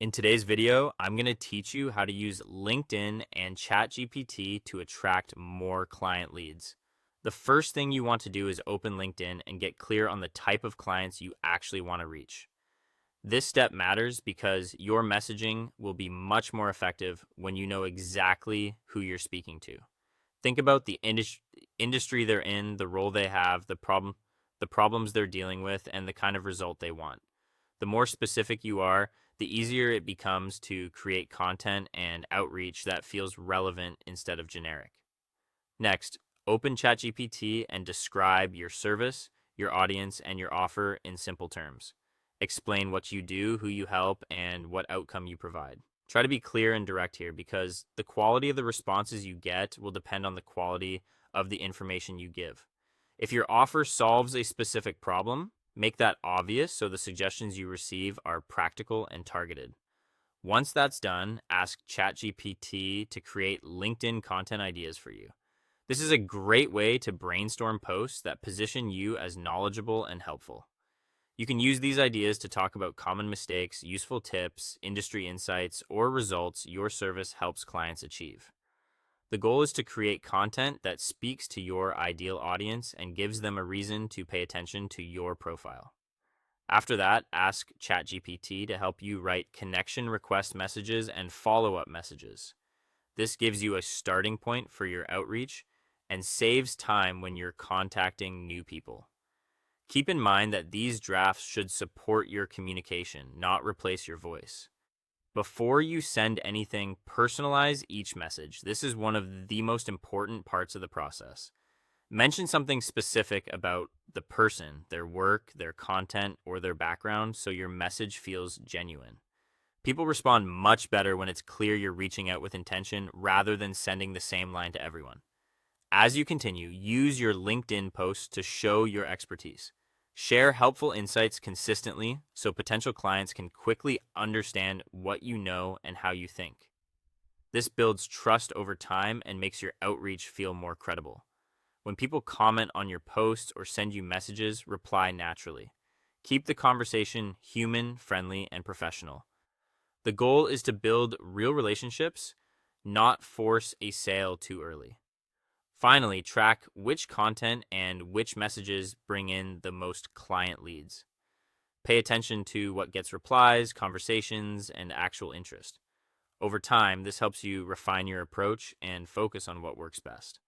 In today's video, I'm going to teach you how to use LinkedIn and ChatGPT to attract more client leads. The first thing you want to do is open LinkedIn and get clear on the type of clients you actually want to reach. This step matters because your messaging will be much more effective when you know exactly who you're speaking to. Think about the industry they're in, the role they have, the problems they're dealing with, and the kind of result they want. The more specific you are, the easier it becomes to create content and outreach that feels relevant instead of generic. Next, open ChatGPT and describe your service, your audience, and your offer in simple terms. Explain what you do, who you help, and what outcome you provide. Try to be clear and direct here because the quality of the responses you get will depend on the quality of the information you give. If your offer solves a specific problem, make that obvious so the suggestions you receive are practical and targeted. Once that's done, ask ChatGPT to create LinkedIn content ideas for you. This is a great way to brainstorm posts that position you as knowledgeable and helpful. You can use these ideas to talk about common mistakes, useful tips, industry insights, or results your service helps clients achieve. The goal is to create content that speaks to your ideal audience and gives them a reason to pay attention to your profile. After that, ask ChatGPT to help you write connection request messages and follow up messages. This gives you a starting point for your outreach and saves time when you're contacting new people. Keep in mind that these drafts should support your communication, not replace your voice. Before you send anything, personalize each message. This is one of the most important parts of the process. Mention something specific about the person, their work, their content, or their background so your message feels genuine. People respond much better when it's clear you're reaching out with intention rather than sending the same line to everyone. As you continue, use your LinkedIn posts to show your expertise. Share helpful insights consistently so potential clients can quickly understand what you know and how you think. This builds trust over time and makes your outreach feel more credible. When people comment on your posts or send you messages, reply naturally. Keep the conversation human, friendly, and professional. The goal is to build real relationships, not force a sale too early. Finally, track which content and which messages bring in the most client leads. Pay attention to what gets replies, conversations, and actual interest. Over time, this helps you refine your approach and focus on what works best.